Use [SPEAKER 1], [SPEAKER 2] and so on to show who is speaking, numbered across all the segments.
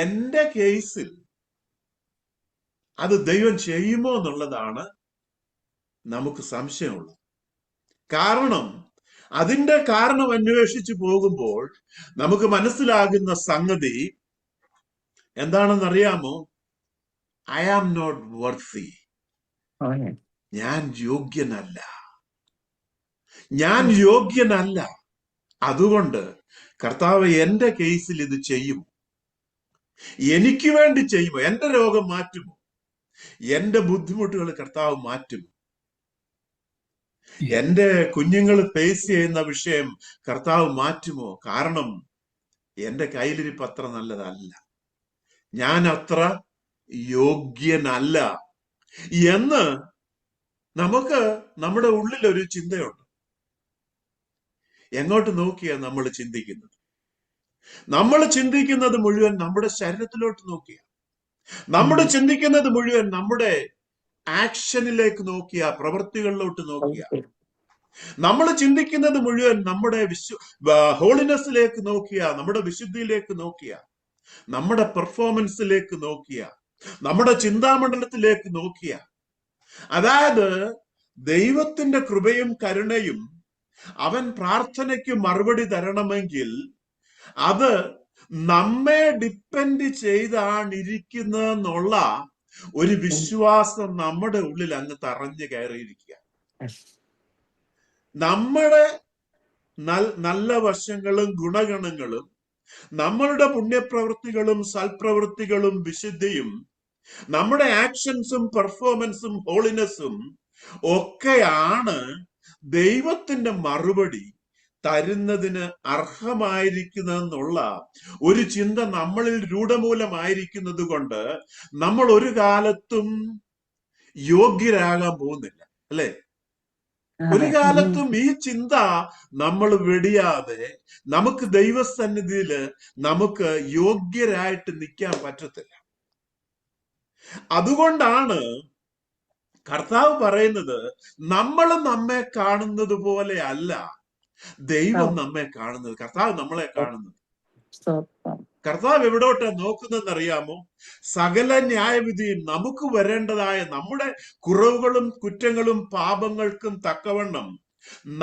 [SPEAKER 1] എന്റെ കേസിൽ അത് ദൈവം ചെയ്യുമോ എന്നുള്ളതാണ് നമുക്ക് സംശയമുള്ളത്. കാരണം അതിന്റെ കാരണം അന്വേഷിച്ചു പോകുമ്പോൾ നമുക്ക് മനസ്സിലാകുന്ന സംഗതി എന്താണെന്നറിയാമോ? I am not worthy. ഞാൻ യോഗ്യനല്ല. ഞാൻ യോഗ്യനല്ല. അതുകൊണ്ട് കർത്താവ് എന്റെ കേസിൽ ഇത് ചെയ്യും. എനിക്ക് വേണ്ടി ചെയ്യുമോ? എന്റെ രോഗം മാറ്റുമോ? എന്റെ ബുദ്ധിമുട്ടുകൾ കർത്താവ് മാറ്റും. എന്റെ കുഞ്ഞുങ്ങൾ ഫേസ് ചെയ്യുന്ന വിഷയം കർത്താവ് മാറ്റുമോ? കാരണം എന്റെ കയ്യിലിരിപ്പ് അത്ര നല്ലതല്ല, ഞാൻ അത്ര യോഗ്യനല്ല എന്ന് നമുക്ക് നമ്മുടെ ഉള്ളിൽ ഒരു ചിന്തയുണ്ട്. എങ്ങോട്ട് നോക്കിയാ നമ്മൾ ചിന്തിക്കുന്നത്? നമ്മൾ ചിന്തിക്കുന്നത് മുഴുവൻ നമ്മുടെ ശരീരത്തിലോട്ട് നോക്കിയാ, നമ്മൾ ചിന്തിക്കുന്നത് മുഴുവൻ നമ്മുടെ ആക്ഷനിലേക്ക് നോക്കിയ, പ്രവൃത്തികളിലോട്ട് നോക്കിയ, നമ്മൾ ചിന്തിക്കുന്നത് മുഴുവൻ നമ്മുടെ ഹോളിനെസ്സിലേക്ക് നോക്കിയ, നമ്മുടെ വിശുദ്ധിയിലേക്ക് നോക്കിയ, നമ്മുടെ പെർഫോമൻസിലേക്ക് നോക്കിയ, നമ്മുടെ ചിന്താമണ്ഡലത്തിലേക്ക് നോക്കിയ. അതായത് ദൈവത്തിന്റെ കൃപയും കരുണയും അവൻ പ്രാർത്ഥനയ്ക്ക് മറുപടി തരണമെങ്കിൽ അത് നമ്മെ ഡിപ്പെൻഡ് ചെയ്താണ് ഇരിക്കുന്നതെന്നുള്ള ഒരു വിശ്വാസം നമ്മുടെ ഉള്ളിൽ അങ്ങ് തറഞ്ഞു കയറിയിരിക്കുക. നമ്മുടെ നല്ല വശങ്ങളും ഗുണഗണങ്ങളും, നമ്മളുടെ പുണ്യപ്രവൃത്തികളും സൽപ്രവൃത്തികളും വിശുദ്ധിയും, നമ്മുടെ ആക്ഷൻസും പെർഫോമൻസും ഹോളിനെസ്സും ഒക്കെയാണ് ദൈവത്തിന്റെ മറുപടി തരുന്നതിന് അർഹമായിരിക്കുന്നതെന്നുള്ള ഒരു ചിന്ത നമ്മളിൽ രൂഢമൂലമായിരിക്കുന്നത് കൊണ്ട് നമ്മൾ ഒരു കാലത്തും യോഗ്യരാകാൻ പോകുന്നില്ല, അല്ലെ? ഒരു കാലത്തും ഈ ചിന്ത നമ്മൾ വെടിയാതെ നമുക്ക് ദൈവസന്നിധിയിൽ നമുക്ക് യോഗ്യരായിട്ട് നിൽക്കാൻ പറ്റത്തില്ല. അതുകൊണ്ടാണ് കർത്താവ് പറയുന്നത്, നമ്മൾ നമ്മെ കാണുന്നത് പോലെ അല്ല ദൈവം നമ്മെ കാണുന്നത്, കർത്താവ് നമ്മളെ കാണുന്നത്. കർത്താവ് എവിടോട്ടാ നോക്കുന്നതെന്നറിയാമോ? സകല ന്യായവിധിയും നമുക്ക് വരേണ്ടതായ നമ്മുടെ കുറവുകളും കുറ്റങ്ങളും പാപങ്ങൾക്കും തക്കവണ്ണം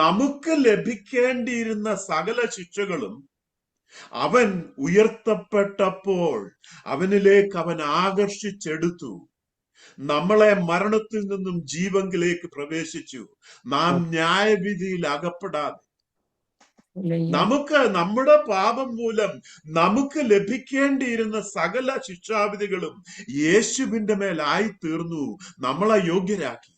[SPEAKER 1] നമുക്ക് ലഭിക്കേണ്ടിയിരുന്ന സകല ശിക്ഷകളും അവൻ ഉയർത്തപ്പെട്ടപ്പോൾ അവനിലേക്ക് അവൻ ആകർഷിച്ചെടുത്തു. നമ്മളെ മരണത്തിൽ നിന്നും ജീവങ്കിലേക്ക് പ്രവേശിച്ചു. നാം ന്യായവിധിയിൽ അകപ്പെടാതെ, നമുക്ക് നമ്മുടെ പാപം മൂലം നമുക്ക് ലഭിക്കേണ്ടിയിരുന്ന സകല ശിക്ഷാവിധികളും യേശുവിന്റെ മേലായി തീർന്നു, നമ്മളെ യോഗ്യരാക്കി.